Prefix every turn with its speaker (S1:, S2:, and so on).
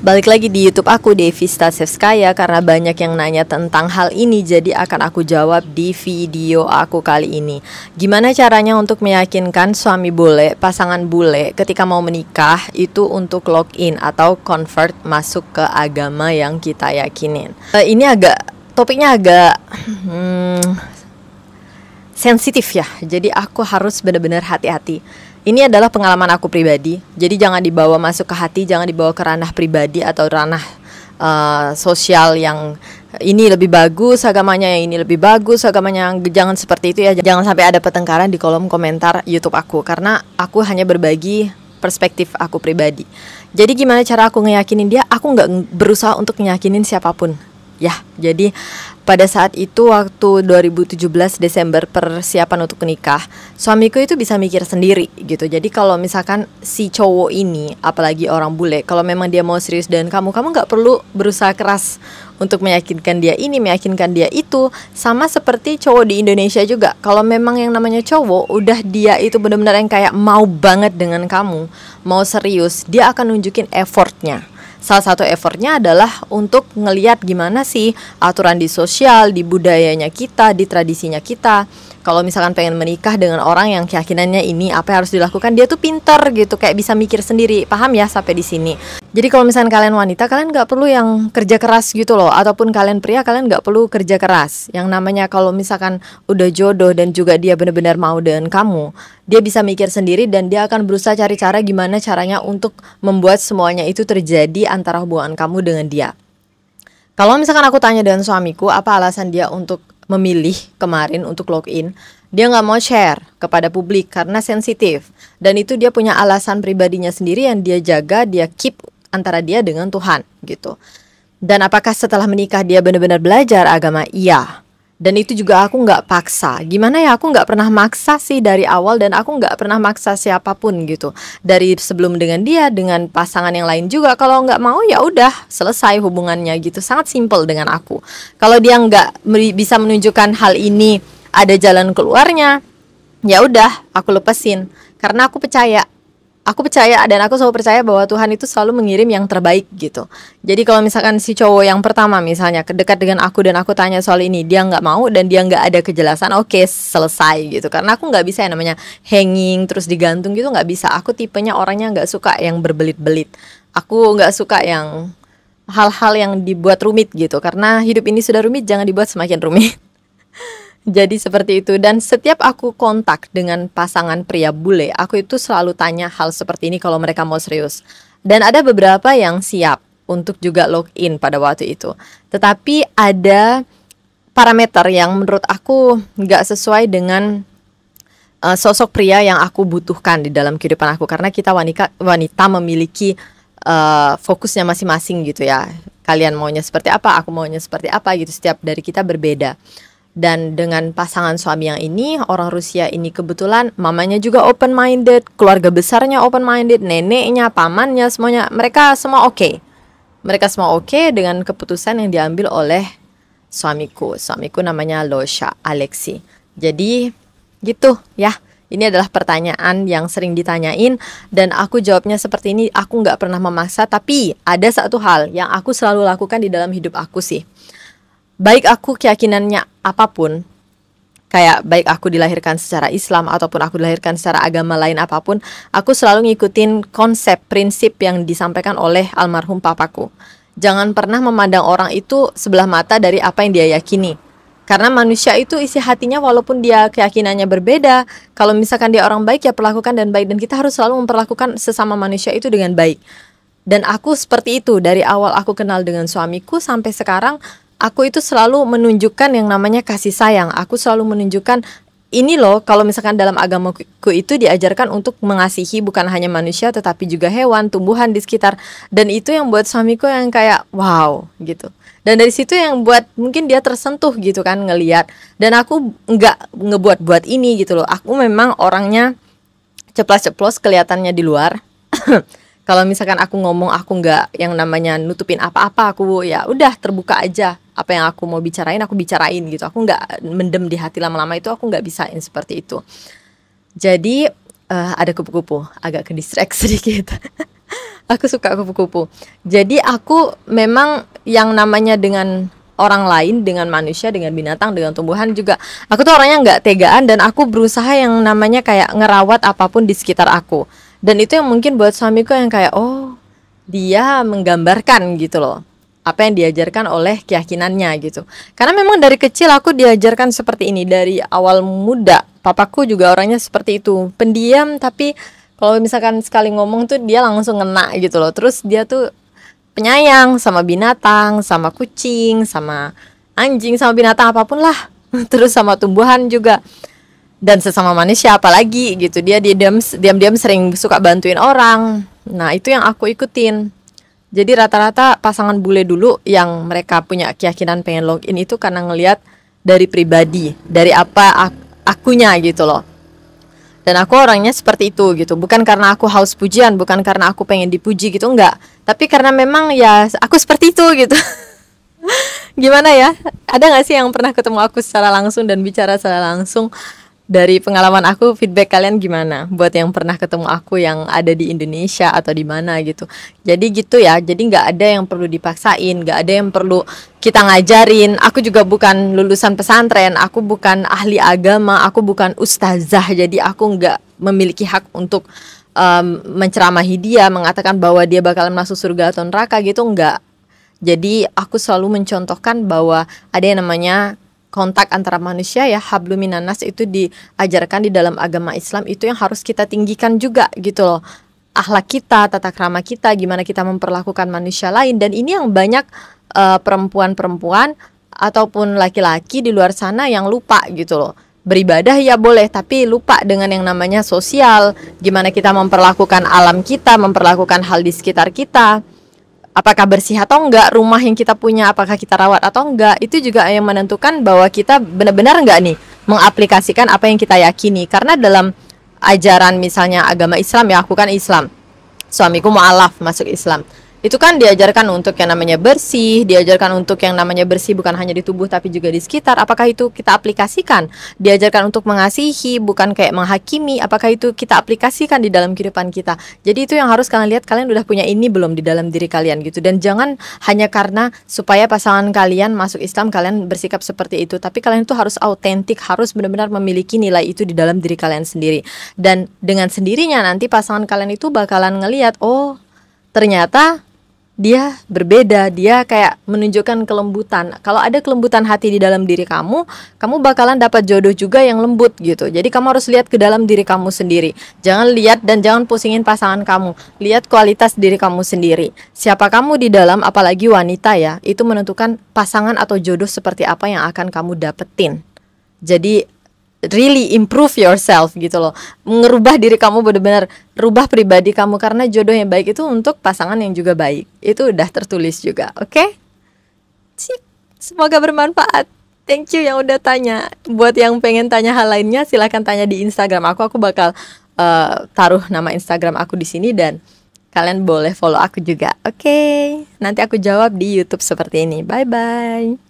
S1: Balik lagi di YouTube aku, Devi Stasevskaya, karena banyak yang nanya tentang hal ini, jadi akan aku jawab di video aku kali ini. Gimana caranya untuk meyakinkan suami bule, pasangan bule ketika mau menikah itu untuk login atau convert masuk ke agama yang kita yakinin. Ini topiknya agak sensitif ya, jadi aku harus benar-benar hati-hati. Ini adalah pengalaman aku pribadi, jadi jangan dibawa masuk ke hati, jangan dibawa ke ranah pribadi atau ranah sosial yang ini lebih bagus agamanya, yang ini lebih bagus agamanya. Jangan seperti itu ya, jangan sampai ada pertengkaran di kolom komentar YouTube aku, karena aku hanya berbagi perspektif aku pribadi. Jadi gimana cara aku ngeyakinin dia? Aku nggak berusaha untuk ngeyakinin siapapun. Ya, jadi pada saat itu waktu 2017 Desember persiapan untuk nikah, suamiku itu bisa mikir sendiri gitu. Jadi kalau misalkan si cowok ini, apalagi orang bule, kalau memang dia mau serius dengan kamu nggak perlu berusaha keras untuk meyakinkan dia ini, meyakinkan dia itu. Sama seperti cowok di Indonesia juga. Kalau memang yang namanya cowok, udah dia itu benar-benar yang kayak mau banget dengan kamu, mau serius, dia akan nunjukin effortnya. Salah satu effortnya adalah untuk ngeliat gimana sih aturan di sosial, di budayanya kita, di tradisinya kita. Kalau misalkan pengen menikah dengan orang yang keyakinannya ini, apa yang harus dilakukan, dia tuh pinter gitu, kayak bisa mikir sendiri. Paham ya sampai di sini? Jadi kalau misalkan kalian wanita, kalian nggak perlu yang kerja keras gitu loh. Ataupun kalian pria, kalian nggak perlu kerja keras. Yang namanya kalau misalkan udah jodoh dan juga dia benar-benar mau dengan kamu, dia bisa mikir sendiri dan dia akan berusaha cari cara gimana caranya untuk membuat semuanya itu terjadi antara hubungan kamu dengan dia. Kalau misalkan aku tanya dengan suamiku, apa alasan dia untuk memilih kemarin untuk login, dia nggak mau share kepada publik karena sensitif. Dan itu dia punya alasan pribadinya sendiri yang dia jaga, dia keep antara dia dengan Tuhan gitu. Dan apakah setelah menikah dia benar-benar belajar agama? Iya. Dan itu juga aku nggak paksa. Gimana ya, aku nggak pernah maksa sih dari awal, dan aku nggak pernah maksa siapapun gitu. Dari sebelum dengan dia, dengan pasangan yang lain juga. Kalau nggak mau ya udah selesai hubungannya gitu. Sangat simple dengan aku. Kalau dia nggak bisa menunjukkan hal ini ada jalan keluarnya, ya udah aku lepasin. Karena aku percaya dan aku selalu percaya bahwa Tuhan itu selalu mengirim yang terbaik gitu. Jadi kalau misalkan si cowok yang pertama misalnya dekat dengan aku dan aku tanya soal ini, dia nggak mau dan dia nggak ada kejelasan, oke, selesai gitu. Karena aku nggak bisa yang namanya hanging terus digantung gitu, nggak bisa. Aku tipenya orangnya nggak suka yang berbelit-belit. Aku nggak suka yang hal-hal yang dibuat rumit gitu. Karena hidup ini sudah rumit, jangan dibuat semakin rumit. Jadi seperti itu. Dan setiap aku kontak dengan pasangan pria bule, aku itu selalu tanya hal seperti ini kalau mereka mau serius. Dan ada beberapa yang siap untuk juga login pada waktu itu. Tetapi ada parameter yang menurut aku gak sesuai dengan sosok pria yang aku butuhkan di dalam kehidupan aku. Karena kita wanita memiliki fokusnya masing-masing gitu ya. Kalian maunya seperti apa, aku maunya seperti apa gitu. Setiap dari kita berbeda. Dan dengan pasangan suami yang ini, orang Rusia ini kebetulan mamanya juga open minded, keluarga besarnya open minded, neneknya, pamannya, semuanya, mereka semua oke. Mereka semua oke dengan keputusan yang diambil oleh suamiku. Suamiku namanya Losha Alexi. Jadi gitu ya. Ini adalah pertanyaan yang sering ditanyain dan aku jawabnya seperti ini. Aku nggak pernah memaksa, tapi ada satu hal yang aku selalu lakukan di dalam hidup aku sih. Baik aku keyakinannya apapun, kayak baik aku dilahirkan secara Islam ataupun aku dilahirkan secara agama lain apapun, aku selalu ngikutin konsep, prinsip yang disampaikan oleh almarhum papaku. Jangan pernah memandang orang itu sebelah mata dari apa yang dia yakini. Karena manusia itu isi hatinya walaupun dia keyakinannya berbeda. Kalau misalkan dia orang baik ya perlakukan dan baik, dan kita harus selalu memperlakukan sesama manusia itu dengan baik. Dan aku seperti itu dari awal aku kenal dengan suamiku sampai sekarang. Aku itu selalu menunjukkan yang namanya kasih sayang. Aku selalu menunjukkan ini loh, kalau misalkan dalam agamaku itu diajarkan untuk mengasihi bukan hanya manusia tetapi juga hewan, tumbuhan di sekitar. Dan itu yang buat suamiku yang kayak wow gitu. Dan dari situ yang buat mungkin dia tersentuh gitu kan ngelihat. Dan aku nggak ngebuat-buat ini gitu loh. Aku memang orangnya ceplas-ceplos kelihatannya di luar. Kalau misalkan aku ngomong, aku nggak yang namanya nutupin apa-apa, aku ya udah terbuka aja. Apa yang aku mau bicarain, aku bicarain gitu. Aku nggak mendem di hati lama-lama, itu aku nggak bisain seperti itu. Jadi ada kupu-kupu, agak ke distract sedikit. Aku suka kupu-kupu. Jadi aku memang yang namanya dengan orang lain, dengan manusia, dengan binatang, dengan tumbuhan juga. Aku tuh orangnya nggak tegaan dan aku berusaha yang namanya kayak ngerawat apapun di sekitar aku. Dan itu yang mungkin buat suamiku yang kayak oh dia menggambarkan gitu loh apa yang diajarkan oleh keyakinannya gitu. Karena memang dari kecil aku diajarkan seperti ini dari awal muda. Papaku juga orangnya seperti itu, pendiam tapi kalau misalkan sekali ngomong tuh dia langsung ngena gitu loh. Terus dia tuh penyayang sama binatang, sama kucing, sama anjing, sama binatang apapun lah. Terus sama tumbuhan juga. Dan sesama manusia apalagi gitu. Dia diam-diam sering suka bantuin orang. Nah, itu yang aku ikutin. Jadi rata-rata pasangan bule dulu yang mereka punya keyakinan pengen login itu karena ngelihat dari pribadi, dari apa akunya gitu loh. Dan aku orangnya seperti itu gitu. Bukan karena aku haus pujian, bukan karena aku pengen dipuji gitu, enggak. Tapi karena memang ya aku seperti itu gitu. Gimana ya? Ada gak sih yang pernah ketemu aku secara langsung dan bicara secara langsung? Dari pengalaman aku, feedback kalian gimana? Buat yang pernah ketemu aku yang ada di Indonesia atau di mana gitu. Jadi gitu ya, jadi nggak ada yang perlu dipaksain, nggak ada yang perlu kita ngajarin. Aku juga bukan lulusan pesantren, aku bukan ahli agama, aku bukan ustazah. Jadi aku nggak memiliki hak untuk menceramahi dia, mengatakan bahwa dia bakalan masuk surga atau neraka gitu, nggak. Jadi aku selalu mencontohkan bahwa ada yang namanya kontak antara manusia ya, hablum minannas itu diajarkan di dalam agama Islam, itu yang harus kita tinggikan juga gitu loh. Akhlak kita, tata krama kita, gimana kita memperlakukan manusia lain. Dan ini yang banyak perempuan-perempuan ataupun laki-laki di luar sana yang lupa gitu loh. Beribadah ya boleh, tapi lupa dengan yang namanya sosial, gimana kita memperlakukan alam kita, memperlakukan hal di sekitar kita. Apakah bersih atau enggak rumah yang kita punya, apakah kita rawat atau enggak, itu juga yang menentukan bahwa kita benar-benar enggak nih mengaplikasikan apa yang kita yakini. Karena dalam ajaran misalnya agama Islam ya, aku kan Islam, suamiku mu'alaf masuk Islam, itu kan diajarkan untuk yang namanya bersih, diajarkan untuk yang namanya bersih bukan hanya di tubuh tapi juga di sekitar. Apakah itu kita aplikasikan? Diajarkan untuk mengasihi, bukan kayak menghakimi. Apakah itu kita aplikasikan di dalam kehidupan kita? Jadi itu yang harus kalian lihat, kalian udah punya ini belum di dalam diri kalian gitu. Dan jangan hanya karena supaya pasangan kalian masuk Islam kalian bersikap seperti itu, tapi kalian itu harus autentik, harus benar-benar memiliki nilai itu di dalam diri kalian sendiri. Dan dengan sendirinya nanti pasangan kalian itu bakalan ngelihat, oh ternyata dia berbeda, dia kayak menunjukkan kelembutan. Kalau ada kelembutan hati di dalam diri kamu, kamu bakalan dapat jodoh juga yang lembut gitu. Jadi kamu harus lihat ke dalam diri kamu sendiri. Jangan lihat dan jangan pusingin pasangan kamu. Lihat kualitas diri kamu sendiri. Siapa kamu di dalam, apalagi wanita ya, itu menentukan pasangan atau jodoh seperti apa yang akan kamu dapetin. Jadi really improve yourself gitu loh, ngerubah diri kamu, benar-benar rubah pribadi kamu, karena jodoh yang baik itu untuk pasangan yang juga baik. Itu udah tertulis juga, oke? Sip, semoga bermanfaat. Thank you yang udah tanya. Buat yang pengen tanya hal lainnya silahkan tanya di Instagram aku bakal taruh nama Instagram aku di sini dan kalian boleh follow aku juga, oke? Nanti aku jawab di YouTube seperti ini. Bye bye.